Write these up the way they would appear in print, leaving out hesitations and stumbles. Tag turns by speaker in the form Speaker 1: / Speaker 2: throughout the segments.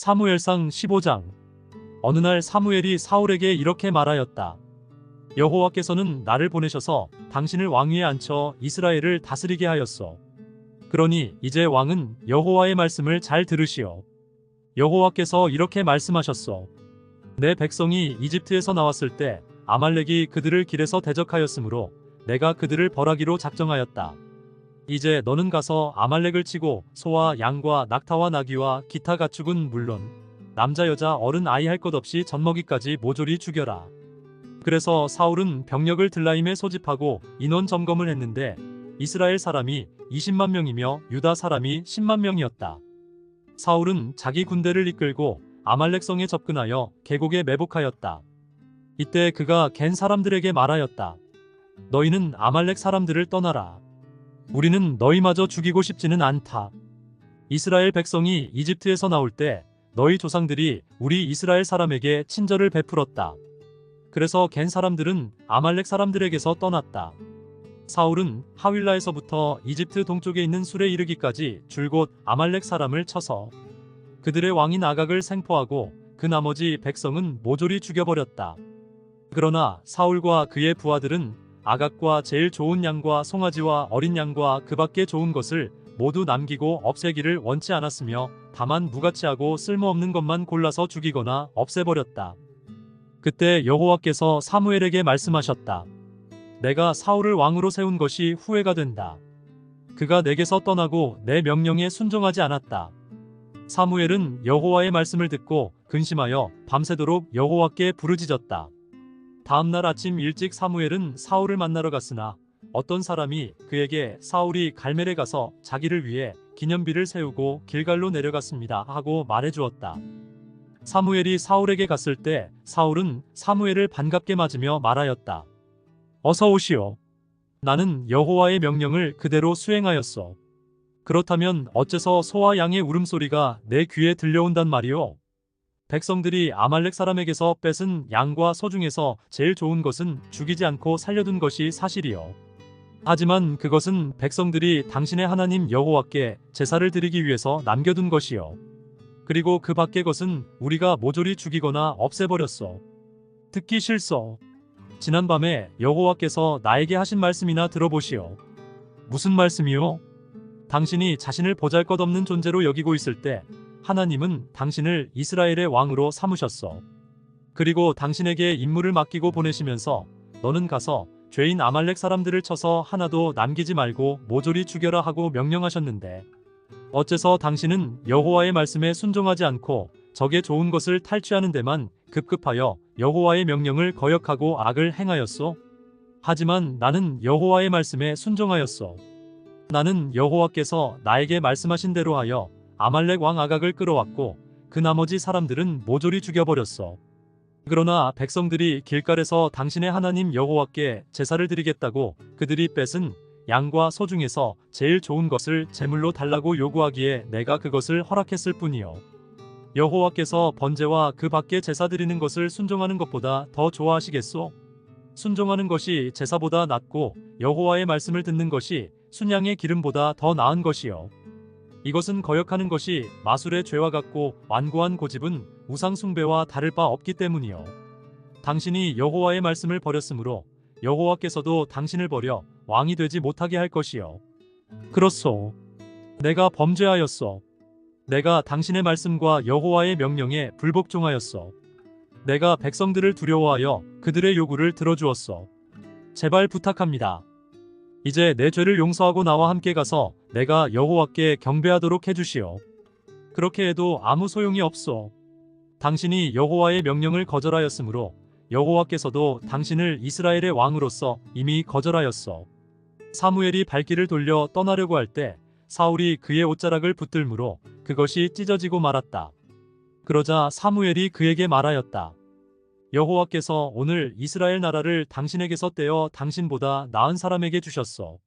Speaker 1: 사무엘상 15장. 어느 날 사무엘이 사울에게 이렇게 말하였다. 여호와께서는 나를 보내셔서 당신을 왕위에 앉혀 이스라엘을 다스리게 하였소. 그러니 이제 왕은 여호와의 말씀을 잘 들으시오. 여호와께서 이렇게 말씀하셨소. 내 백성이 이집트에서 나왔을 때 아말렉이 그들을 길에서 대적하였으므로 내가 그들을 벌하기로 작정하였다. 이제 너는 가서 아말렉을 치고 소와 양과 낙타와 나귀와 기타 가축은 물론 남자 여자 어른 아이 할 것 없이 젖먹이까지 모조리 죽여라. 그래서 사울은 병력을 들라임에 소집하고 인원 점검을 했는데 이스라엘 사람이 20만 명이며 유다 사람이 10만 명이었다. 사울은 자기 군대를 이끌고 아말렉 성에 접근하여 계곡에 매복하였다. 이때 그가 겐 사람들에게 말하였다. 너희는 아말렉 사람들을 떠나라. 우리는 너희마저 죽이고 싶지는 않다. 이스라엘 백성이 이집트에서 나올 때 너희 조상들이 우리 이스라엘 사람에게 친절을 베풀었다. 그래서 겐 사람들은 아말렉 사람들에게서 떠났다. 사울은 하윌라에서부터 이집트 동쪽에 있는 술에 이르기까지 줄곧 아말렉 사람을 쳐서 그들의 왕인 아각을 생포하고 그 나머지 백성은 모조리 죽여버렸다. 그러나 사울과 그의 부하들은 아각과 제일 좋은 양과 송아지와 어린 양과 그 밖에 좋은 것을 모두 남기고 없애기를 원치 않았으며 다만 무가치하고 쓸모없는 것만 골라서 죽이거나 없애버렸다. 그때 여호와께서 사무엘에게 말씀하셨다. 내가 사울을 왕으로 세운 것이 후회가 된다. 그가 내게서 떠나고 내 명령에 순종하지 않았다. 사무엘은 여호와의 말씀을 듣고 근심하여 밤새도록 여호와께 부르짖었다. 다음날 아침 일찍 사무엘은 사울을 만나러 갔으나 어떤 사람이 그에게 사울이 갈멜에 가서 자기를 위해 기념비를 세우고 길갈로 내려갔습니다 하고 말해주었다. 사무엘이 사울에게 갔을 때 사울은 사무엘을 반갑게 맞으며 말하였다. 어서 오시오. 나는 여호와의 명령을 그대로 수행하였소. 그렇다면 어째서 소와 양의 울음소리가 내 귀에 들려온단 말이오? 백성들이 아말렉 사람에게서 뺏은 양과 소 중에서 제일 좋은 것은 죽이지 않고 살려둔 것이 사실이요. 하지만 그것은 백성들이 당신의 하나님 여호와께 제사를 드리기 위해서 남겨둔 것이요. 그리고 그 밖의 것은 우리가 모조리 죽이거나 없애버렸소. 듣기 싫소. 지난밤에 여호와께서 나에게 하신 말씀이나 들어보시오. 무슨 말씀이요? 당신이 자신을 보잘것없는 존재로 여기고 있을 때 하나님은 당신을 이스라엘의 왕으로 삼으셨어. 그리고 당신에게 임무를 맡기고 보내시면서 너는 가서 죄인 아말렉 사람들을 쳐서 하나도 남기지 말고 모조리 죽여라 하고 명령하셨는데 어째서 당신은 여호와의 말씀에 순종하지 않고 적의 좋은 것을 탈취하는 데만 급급하여 여호와의 명령을 거역하고 악을 행하였소? 하지만 나는 여호와의 말씀에 순종하였소. 나는 여호와께서 나에게 말씀하신 대로 하여 아말렉 왕 아각을 끌어왔고 그 나머지 사람들은 모조리 죽여버렸어. 그러나 백성들이 길갈에서 당신의 하나님 여호와께 제사를 드리겠다고 그들이 뺏은 양과 소 중에서 제일 좋은 것을 제물로 달라고 요구하기에 내가 그것을 허락했을 뿐이요. 여호와께서 번제와 그 밖에 제사 드리는 것을 순종하는 것보다 더 좋아하시겠소? 순종하는 것이 제사보다 낫고 여호와의 말씀을 듣는 것이 순양의 기름보다 더 나은 것이요. 이것은 거역하는 것이 마술의 죄와 같고 완고한 고집은 우상 숭배와 다를 바 없기 때문이요. 당신이 여호와의 말씀을 버렸으므로 여호와께서도 당신을 버려 왕이 되지 못하게 할 것이요. 그렇소. 내가 범죄하였소. 내가 당신의 말씀과 여호와의 명령에 불복종하였소. 내가 백성들을 두려워하여 그들의 요구를 들어주었소. 제발 부탁합니다. 이제 내 죄를 용서하고 나와 함께 가서 내가 여호와께 경배하도록 해주시오. 그렇게 해도 아무 소용이 없소. 당신이 여호와의 명령을 거절하였으므로 여호와께서도 당신을 이스라엘의 왕으로서 이미 거절하였소. 사무엘이 발길을 돌려 떠나려고 할 때 사울이 그의 옷자락을 붙들므로 그것이 찢어지고 말았다. 그러자 사무엘이 그에게 말하였다. 여호와께서 오늘 이스라엘 나라를 당신에게서 떼어 당신보다 나은 사람에게 주셨소.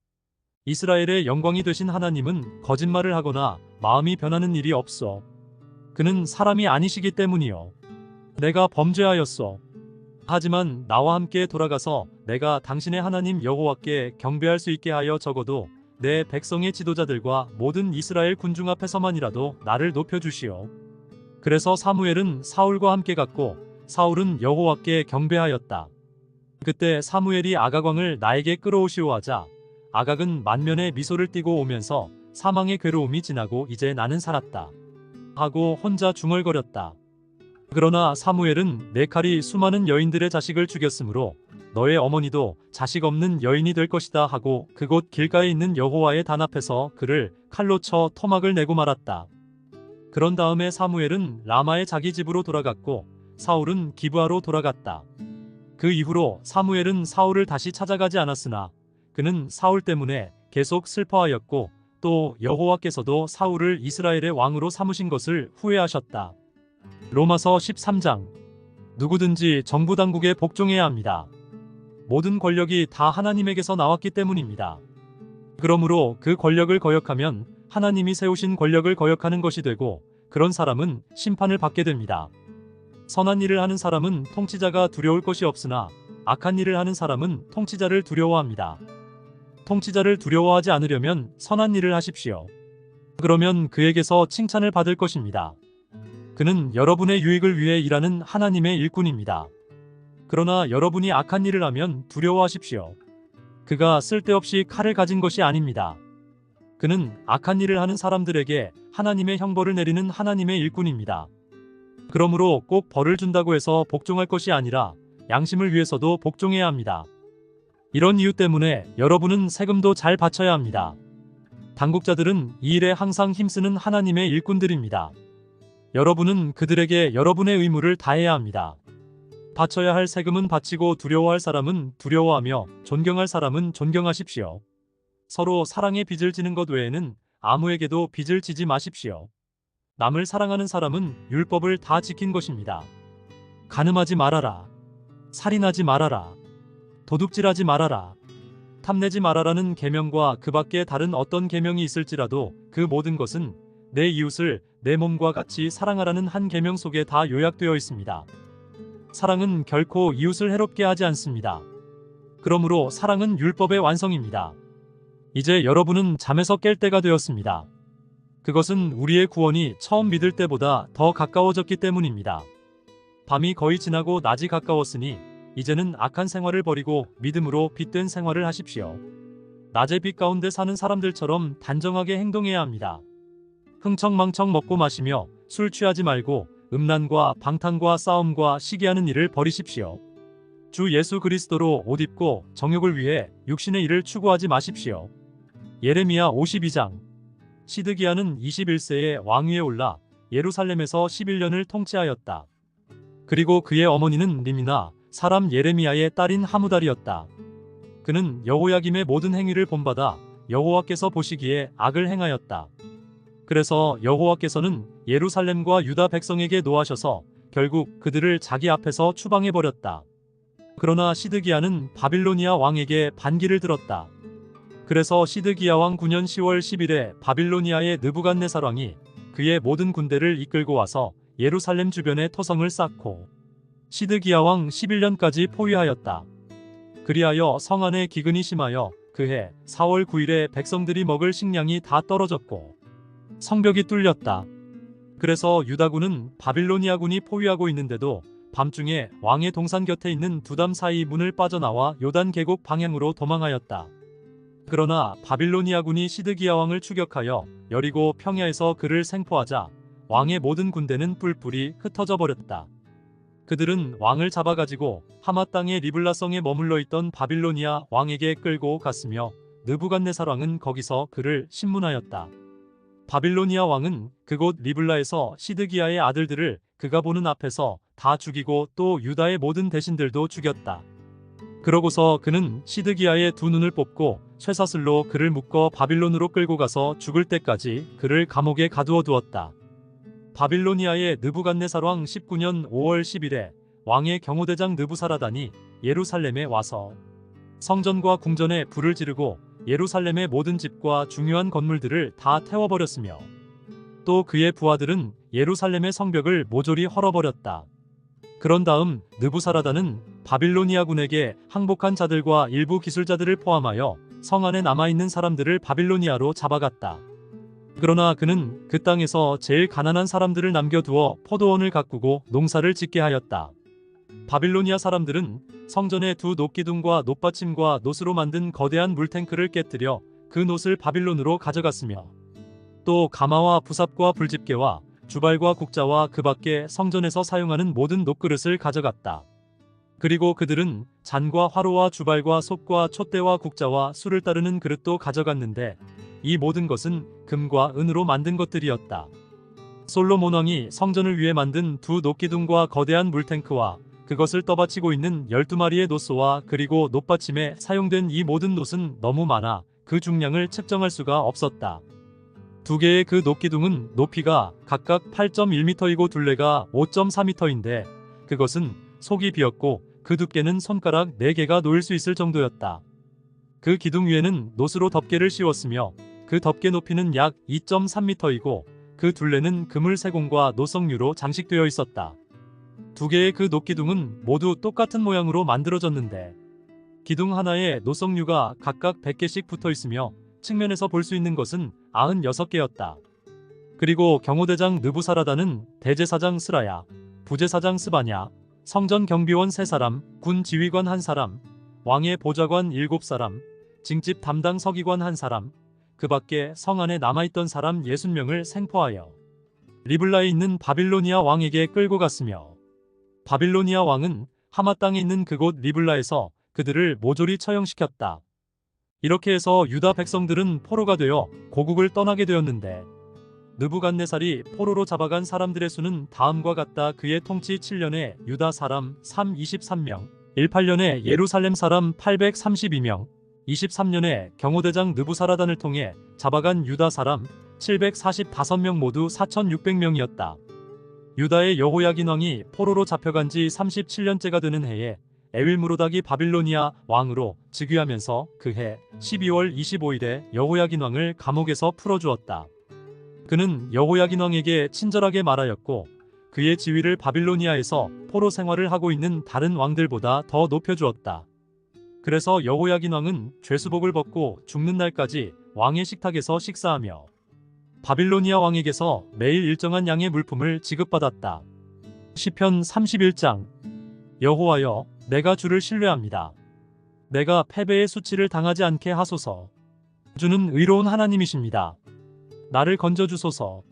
Speaker 1: 이스라엘의 영광이 되신 하나님은 거짓말을 하거나 마음이 변하는 일이 없소. 그는 사람이 아니시기 때문이요. 내가 범죄하였소. 하지만 나와 함께 돌아가서 내가 당신의 하나님 여호와께 경배할 수 있게 하여 적어도 내 백성의 지도자들과 모든 이스라엘 군중 앞에서만이라도 나를 높여주시오. 그래서 사무엘은 사울과 함께 갔고 사울은 여호와께 경배하였다. 그때 사무엘이 아각왕을 나에게 끌어오시오 하자 아각은 만면에 미소를 띠고 오면서 사망의 괴로움이 지나고 이제 나는 살았다 하고 혼자 중얼거렸다. 그러나 사무엘은 내 칼이 수많은 여인들의 자식을 죽였으므로 너의 어머니도 자식 없는 여인이 될 것이다 하고 그곳 길가에 있는 여호와의 단 앞에서 그를 칼로 쳐 토막을 내고 말았다. 그런 다음에 사무엘은 라마의 자기 집으로 돌아갔고 사울은 기브아로 돌아갔다. 그 이후로 사무엘은 사울을 다시 찾아가지 않았으나 그는 사울 때문에 계속 슬퍼하였고 또 여호와께서도 사울을 이스라엘의 왕으로 삼으신 것을 후회하셨다. 로마서 13장. 누구든지 정부 당국에 복종해야 합니다. 모든 권력이 다 하나님에게서 나왔기 때문입니다. 그러므로 그 권력을 거역하면 하나님이 세우신 권력을 거역하는 것이 되고 그런 사람은 심판을 받게 됩니다. 선한 일을 하는 사람은 통치자가 두려울 것이 없으나 악한 일을 하는 사람은 통치자를 두려워합니다. 통치자를 두려워하지 않으려면 선한 일을 하십시오. 그러면 그에게서 칭찬을 받을 것입니다. 그는 여러분의 유익을 위해 일하는 하나님의 일꾼입니다. 그러나 여러분이 악한 일을 하면 두려워하십시오. 그가 쓸데없이 칼을 가진 것이 아닙니다. 그는 악한 일을 하는 사람들에게 하나님의 형벌을 내리는 하나님의 일꾼입니다. 그러므로 꼭 벌을 준다고 해서 복종할 것이 아니라 양심을 위해서도 복종해야 합니다. 이런 이유 때문에 여러분은 세금도 잘 바쳐야 합니다. 당국자들은 이 일에 항상 힘쓰는 하나님의 일꾼들입니다. 여러분은 그들에게 여러분의 의무를 다해야 합니다. 바쳐야 할 세금은 바치고 두려워할 사람은 두려워하며 존경할 사람은 존경하십시오. 서로 사랑의 빚을 지는 것 외에는 아무에게도 빚을 지지 마십시오. 남을 사랑하는 사람은 율법을 다 지킨 것입니다. 간음하지 말아라. 살인하지 말아라. 도둑질하지 말아라. 탐내지 말아라는 계명과 그 밖에 다른 어떤 계명이 있을지라도 그 모든 것은 내 이웃을 내 몸과 같이 사랑하라는 한 계명 속에 다 요약되어 있습니다. 사랑은 결코 이웃을 해롭게 하지 않습니다. 그러므로 사랑은 율법의 완성입니다. 이제 여러분은 잠에서 깰 때가 되었습니다. 그것은 우리의 구원이 처음 믿을 때보다 더 가까워졌기 때문입니다. 밤이 거의 지나고 낮이 가까웠으니 이제는 악한 생활을 버리고 믿음으로 빛된 생활을 하십시오. 낮의 빛 가운데 사는 사람들처럼 단정하게 행동해야 합니다. 흥청망청 먹고 마시며 술 취하지 말고 음란과 방탕과 싸움과 시기하는 일을 버리십시오. 주 예수 그리스도로 옷 입고 정욕을 위해 육신의 일을 추구하지 마십시오. 예레미야 52장. 시드기야는 21세에 왕위에 올라 예루살렘에서 11년을 통치하였다. 그리고 그의 어머니는 림이나 사람 예레미야의 딸인 하무달이었다. 그는 여호야김의 모든 행위를 본받아 여호와께서 보시기에 악을 행하였다. 그래서 여호와께서는 예루살렘과 유다 백성에게 노하셔서 결국 그들을 자기 앞에서 추방해버렸다. 그러나 시드기야는 바빌로니아 왕에게 반기를 들었다. 그래서 시드기야 왕 9년 10월 10일에 바빌로니아의 느부갓네살 왕이 그의 모든 군대를 이끌고 와서 예루살렘 주변에 토성을 쌓고 시드기야 왕 11년까지 포위하였다. 그리하여 성 안에 기근이 심하여 그해 4월 9일에 백성들이 먹을 식량이 다 떨어졌고 성벽이 뚫렸다. 그래서 유다군은 바빌로니아군이 포위하고 있는데도 밤중에 왕의 동산 곁에 있는 두담 사이 문을 빠져나와 요단 계곡 방향으로 도망하였다. 그러나 바빌로니아군이 시드기야 왕을 추격하여 여리고 평야에서 그를 생포하자 왕의 모든 군대는 뿔뿔이 흩어져 버렸다. 그들은 왕을 잡아가지고 하마 땅의 리블라성에 머물러 있던 바빌로니아 왕에게 끌고 갔으며 느부갓네살 왕은 거기서 그를 신문하였다. 바빌로니아 왕은 그곳 리블라에서 시드기야의 아들들을 그가 보는 앞에서 다 죽이고 또 유다의 모든 대신들도 죽였다. 그러고서 그는 시드기야의 두 눈을 뽑고 쇠사슬로 그를 묶어 바빌론으로 끌고 가서 죽을 때까지 그를 감옥에 가두어 두었다. 바빌로니아의 느부갓네살 왕 19년 5월 10일에 왕의 경호대장 느부사라단이 예루살렘에 와서 성전과 궁전에 불을 지르고 예루살렘의 모든 집과 중요한 건물들을 다 태워버렸으며 또 그의 부하들은 예루살렘의 성벽을 모조리 헐어버렸다. 그런 다음 느부사라단은 바빌로니아군에게 항복한 자들과 일부 기술자들을 포함하여 성 안에 남아있는 사람들을 바빌로니아로 잡아갔다. 그러나 그는 그 땅에서 제일 가난한 사람들을 남겨두어 포도원을 가꾸고 농사를 짓게 하였다. 바빌로니아 사람들은 성전의 두 놋기둥과 놋받침과 놋으로 만든 거대한 물탱크를 깨뜨려 그 놋을 바빌론으로 가져갔으며, 또 가마와 부삽과 불집게와 주발과 국자와 그 밖에 성전에서 사용하는 모든 놋그릇을 가져갔다. 그리고 그들은 잔과 화로와 주발과 솥과 촛대와 국자와 술을 따르는 그릇도 가져갔는데, 이 모든 것은 금과 은으로 만든 것들이었다. 솔로몬 왕이 성전을 위해 만든 두 놋기둥과 거대한 물탱크와 그것을 떠받치고 있는 12마리의 놋소와 그리고 놋받침에 사용된 이 모든 놋은 너무 많아 그 중량을 측정할 수가 없었다. 두 개의 그 놋기둥은 높이가 각각 8.1m이고 둘레가 5.4m인데 그것은 속이 비었고 그 두께는 손가락 4개가 놓일 수 있을 정도였다. 그 기둥 위에는 놋으로 덮개를 씌웠으며 그 덮개 높이는 약 2.3m이고 그 둘레는 그물 세공과 노석류로 장식되어 있었다. 두 개의 그 놋기둥은 모두 똑같은 모양으로 만들어졌는데 기둥 하나에 노석류가 각각 100개씩 붙어 있으며 측면에서 볼 수 있는 것은 96개였다. 그리고 경호대장 느부사라다는 대제사장 스라야, 부제사장 스바냐, 성전 경비원 3사람, 군 지휘관 1사람, 왕의 보좌관 7사람, 징집 담당 서기관 1사람, 그 밖에 성 안에 남아있던 사람 60명을 생포하여 리블라에 있는 바빌로니아 왕에게 끌고 갔으며, 바빌로니아 왕은 하마 땅에 있는 그곳 리블라에서 그들을 모조리 처형시켰다. 이렇게 해서 유다 백성들은 포로가 되어 고국을 떠나게 되었는데, 느부갓네살이 포로로 잡아간 사람들의 수는 다음과 같다. 그의 통치 7년에 유다 사람 323명, 18년에 예루살렘 사람 832명, 23년에 경호대장 느부사라단을 통해 잡아간 유다 사람 745명 모두 4600명이었다. 유다의 여호야긴 왕이 포로로 잡혀간 지 37년째가 되는 해에 에윌무로닥이 바빌로니아 왕으로 즉위하면서 그 해 12월 25일에 여호야긴 왕을 감옥에서 풀어주었다. 그는 여호야긴 왕에게 친절하게 말하였고 그의 지위를 바빌로니아에서 포로 생활을 하고 있는 다른 왕들보다 더 높여주었다. 그래서 여호야긴 왕은 죄수복을 벗고 죽는 날까지 왕의 식탁에서 식사하며 바빌로니아 왕에게서 매일 일정한 양의 물품을 지급받았다. 시편 31장. 여호와여, 내가 주를 신뢰합니다. 내가 패배의 수치를 당하지 않게 하소서. 주는 의로운 하나님이십니다. 나를 건져주소서.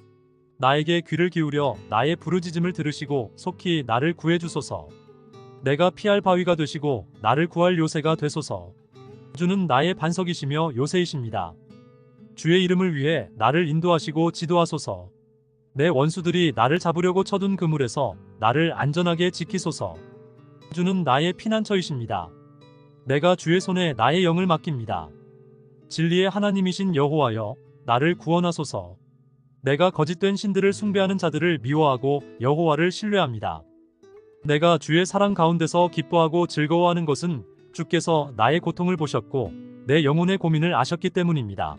Speaker 1: 나에게 귀를 기울여 나의 부르짖음을 들으시고 속히 나를 구해주소서. 내가 피할 바위가 되시고 나를 구할 요새가 되소서. 주는 나의 반석이시며 요새이십니다. 주의 이름을 위해 나를 인도하시고 지도하소서. 내 원수들이 나를 잡으려고 쳐둔 그물에서 나를 안전하게 지키소서. 주는 나의 피난처이십니다. 내가 주의 손에 나의 영을 맡깁니다. 진리의 하나님이신 여호와여, 나를 구원하소서. 내가 거짓된 신들을 숭배하는 자들을 미워하고 여호와를 신뢰합니다. 내가 주의 사랑 가운데서 기뻐하고 즐거워하는 것은 주께서 나의 고통을 보셨고 내 영혼의 고민을 아셨기 때문입니다.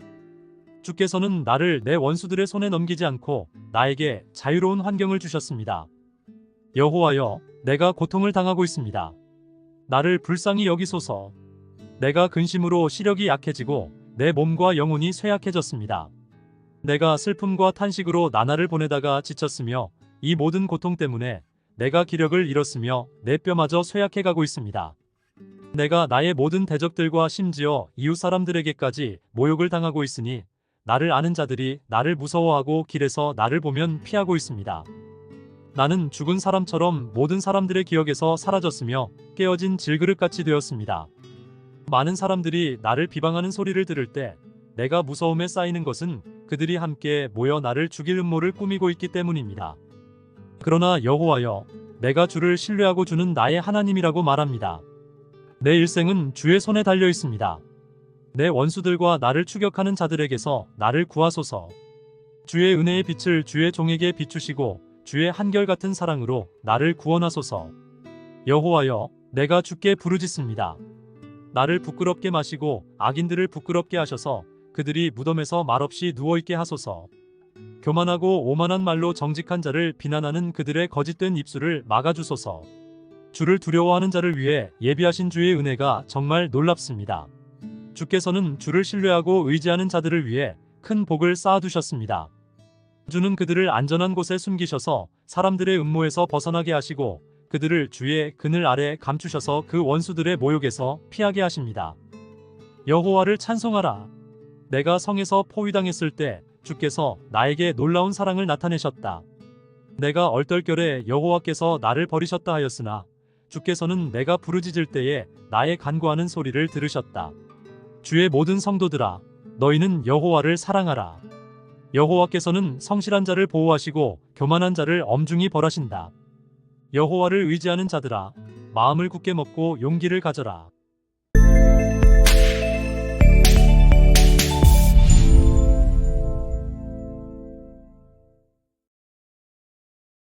Speaker 1: 주께서는 나를 내 원수들의 손에 넘기지 않고 나에게 자유로운 환경을 주셨습니다. 여호와여, 내가 고통을 당하고 있습니다. 나를 불쌍히 여기소서. 내가 근심으로 시력이 약해지고 내 몸과 영혼이 쇠약해졌습니다. 내가 슬픔과 탄식으로 나날을 보내다가 지쳤으며 이 모든 고통 때문에 내가 기력을 잃었으며 내 뼈마저 쇠약해가고 있습니다. 내가 나의 모든 대적들과 심지어 이웃 사람들에게까지 모욕을 당하고 있으니 나를 아는 자들이 나를 무서워하고 길에서 나를 보면 피하고 있습니다. 나는 죽은 사람처럼 모든 사람들의 기억에서 사라졌으며 깨어진 질그릇같이 되었습니다. 많은 사람들이 나를 비방하는 소리를 들을 때 내가 무서움에 쌓이는 것은 그들이 함께 모여 나를 죽일 음모를 꾸미고 있기 때문입니다. 그러나 여호와여, 내가 주를 신뢰하고 주는 나의 하나님이라고 말합니다. 내 일생은 주의 손에 달려 있습니다. 내 원수들과 나를 추격하는 자들에게서 나를 구하소서. 주의 은혜의 빛을 주의 종에게 비추시고 주의 한결같은 사랑으로 나를 구원하소서. 여호와여, 내가 주께 부르짖습니다. 나를 부끄럽게 마시고 악인들을 부끄럽게 하셔서 그들이 무덤에서 말없이 누워있게 하소서. 교만하고 오만한 말로 정직한 자를 비난하는 그들의 거짓된 입술을 막아주소서. 주를 두려워하는 자를 위해 예비하신 주의 은혜가 정말 놀랍습니다. 주께서는 주를 신뢰하고 의지하는 자들을 위해 큰 복을 쌓아두셨습니다. 주는 그들을 안전한 곳에 숨기셔서 사람들의 음모에서 벗어나게 하시고 그들을 주의 그늘 아래 감추셔서 그 원수들의 모욕에서 피하게 하십니다. 여호와를 찬송하라. 내가 성에서 포위당했을 때 주께서 나에게 놀라운 사랑을 나타내셨다. 내가 얼떨결에 여호와께서 나를 버리셨다 하였으나 주께서는 내가 부르짖을 때에 나의 간구하는 소리를 들으셨다. 주의 모든 성도들아, 너희는 여호와를 사랑하라. 여호와께서는 성실한 자를 보호하시고 교만한 자를 엄중히 벌하신다. 여호와를 의지하는 자들아, 마음을 굳게 먹고 용기를 가져라.